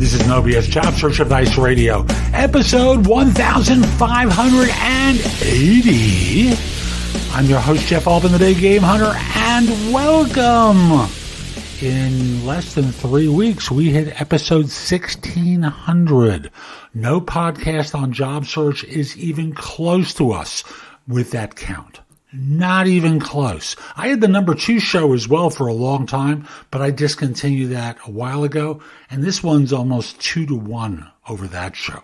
This is No BS Job Search Advice Radio, episode 1580. I'm your host, Jeff Altman, the Big Game Hunter, and welcome. In less than 3 weeks, we hit episode 1600. No podcast on job search is even close to us with that count. Not even close. I had the number 2 show as well for a long time, but I discontinued that a while ago, and this one's almost 2-1 over that show.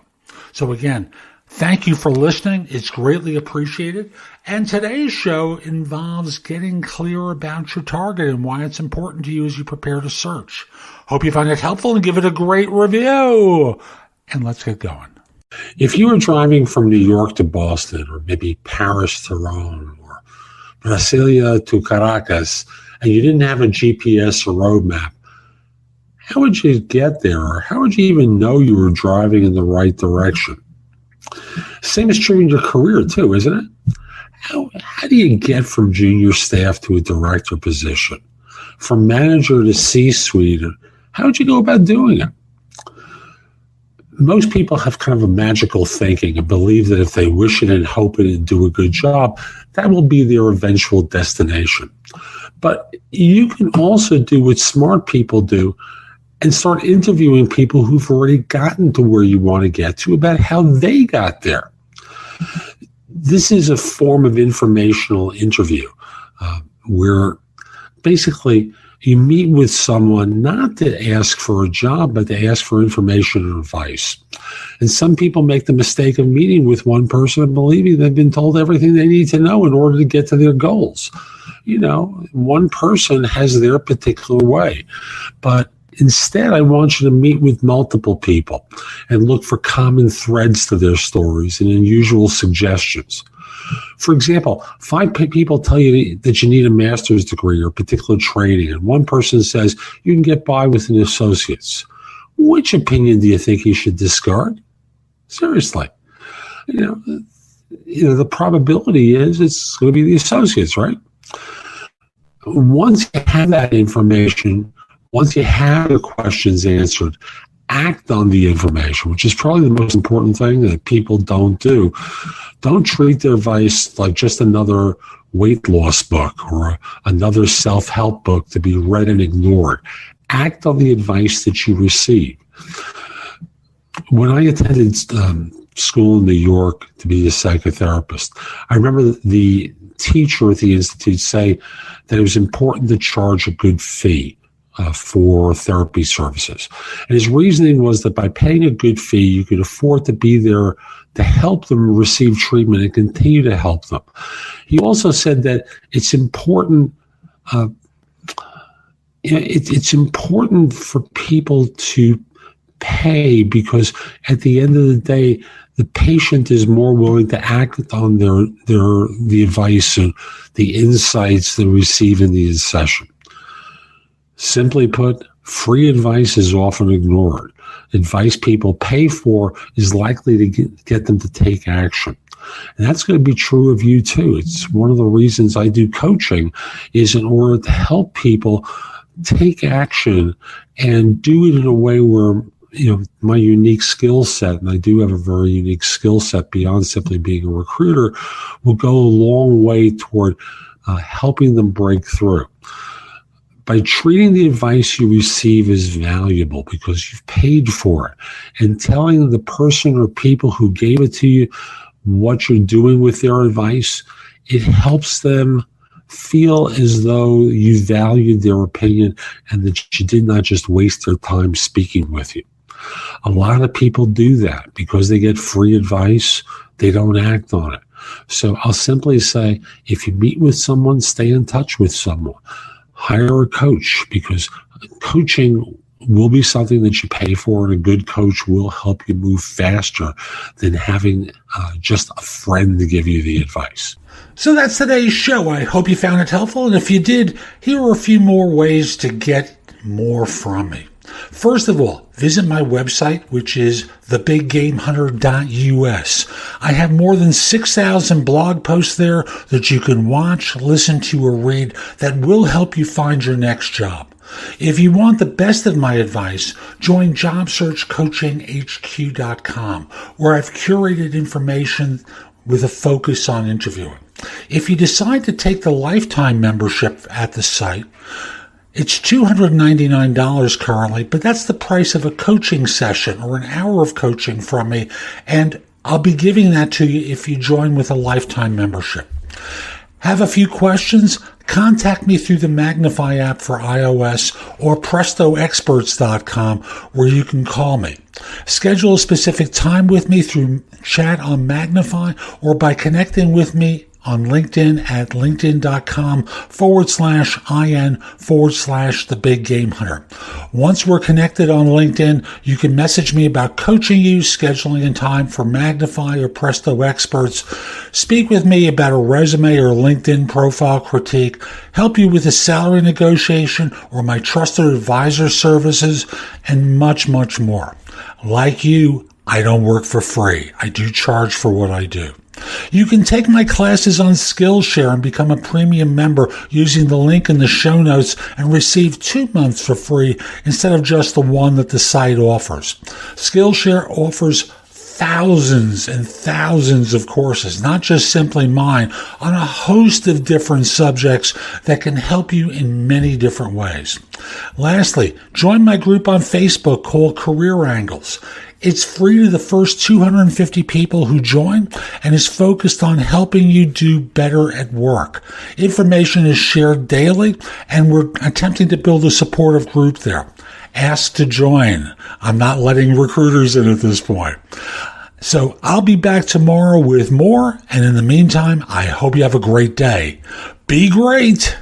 So again, thank you for listening. It's greatly appreciated. And today's show involves getting clear about your target and why it's important to you as you prepare to search. Hope you find it helpful and give it a great review. And let's get going. If you were driving from New York to Boston, or maybe Paris to Rome, or Brasilia to Caracas, and you didn't have a GPS or roadmap, how would you get there? Or how would you even know you were driving in the right direction? Same is true in your career too, isn't it? How do you get from junior staff to a director position? From manager to C-suite? How would you go about doing it? Most people have kind of a magical thinking and believe that if they wish it and hope it and do a good job, that will be their eventual destination. But you can also do what smart people do and start interviewing people who've already gotten to where you want to get to about how they got there. This is a form of informational interview where basically you meet with someone not to ask for a job, but to ask for information and advice. And some people make the mistake of meeting with one person and believing they've been told everything they need to know in order to get to their goals. You know, one person has their particular way. But instead, I want you to meet with multiple people and look for common threads to their stories and unusual suggestions. For example, 5 people tell you that you need a master's degree or particular training, and one person says you can get by with an associate's. Which opinion do you think you should discard? Seriously. You know, the probability is it's going to be the associates, right? Once you have that information, once you have the questions answered, act on the information, which is probably the most important thing that people don't do. Don't treat their advice like just another weight loss book or another self-help book to be read and ignored. Act on the advice that you receive. When I attended school in New York to be a psychotherapist, I remember the teacher at the institute say that it was important to charge a good fee for therapy services. And his reasoning was that by paying a good fee, you could afford to be there to help them receive treatment and continue to help them. He also said that it's important it's important for people to pay because at the end of the day, the patient is more willing to act on the advice and the insights they receive in the session. Simply put, free advice is often ignored. Advice people pay for is likely to get them to take action. And that's going to be true of you too. It's one of the reasons I do coaching is in order to help people take action and do it in a way where, you know, my unique skill set, and I do have a very unique skill set beyond simply being a recruiter, will go a long way toward helping them break through. By treating the advice you receive as valuable because you've paid for it and telling the person or people who gave it to you what you're doing with their advice, it helps them feel as though you valued their opinion and that you did not just waste their time speaking with you. A lot of people do that because they get free advice. They don't act on it. So I'll simply say, if you meet with someone, stay in touch with someone. Hire a coach because coaching will be something that you pay for, and a good coach will help you move faster than having just a friend to give you the advice. So that's today's show. I hope you found it helpful. And if you did, here are a few more ways to get more from me. First of all, visit my website, which is thebiggamehunter.us. I have more than 6,000 blog posts there that you can watch, listen to, or read that will help you find your next job. If you want the best of my advice, join JobSearchCoachingHQ.com, where I've curated information with a focus on interviewing. If you decide to take the lifetime membership at the site, it's $299 currently, but that's the price of a coaching session or an hour of coaching from me, and I'll be giving that to you if you join with a lifetime membership. Have a few questions? Contact me through the Magnify app for iOS or PrestoExperts.com, where you can call me. Schedule a specific time with me through chat on Magnify or by connecting with me on LinkedIn at linkedin.com/IN/The Big Game Hunter. Once we're connected on LinkedIn, you can message me about coaching you, scheduling a time for Magnify or Presto Experts, speak with me about a resume or LinkedIn profile critique, help you with a salary negotiation or my trusted advisor services, and much, much more. Like you, I don't work for free. I do charge for what I do. You can take my classes on Skillshare and become a premium member using the link in the show notes and receive 2 months for free instead of just the one that the site offers. Skillshare offers thousands and thousands of courses, not just simply mine, on a host of different subjects that can help you in many different ways. Lastly, join my group on Facebook called Career Angles. It's free to the first 250 people who join and is focused on helping you do better at work. Information is shared daily, and we're attempting to build a supportive group there. Ask to join. I'm not letting recruiters in at this point. So I'll be back tomorrow with more, and in the meantime, I hope you have a great day. Be great!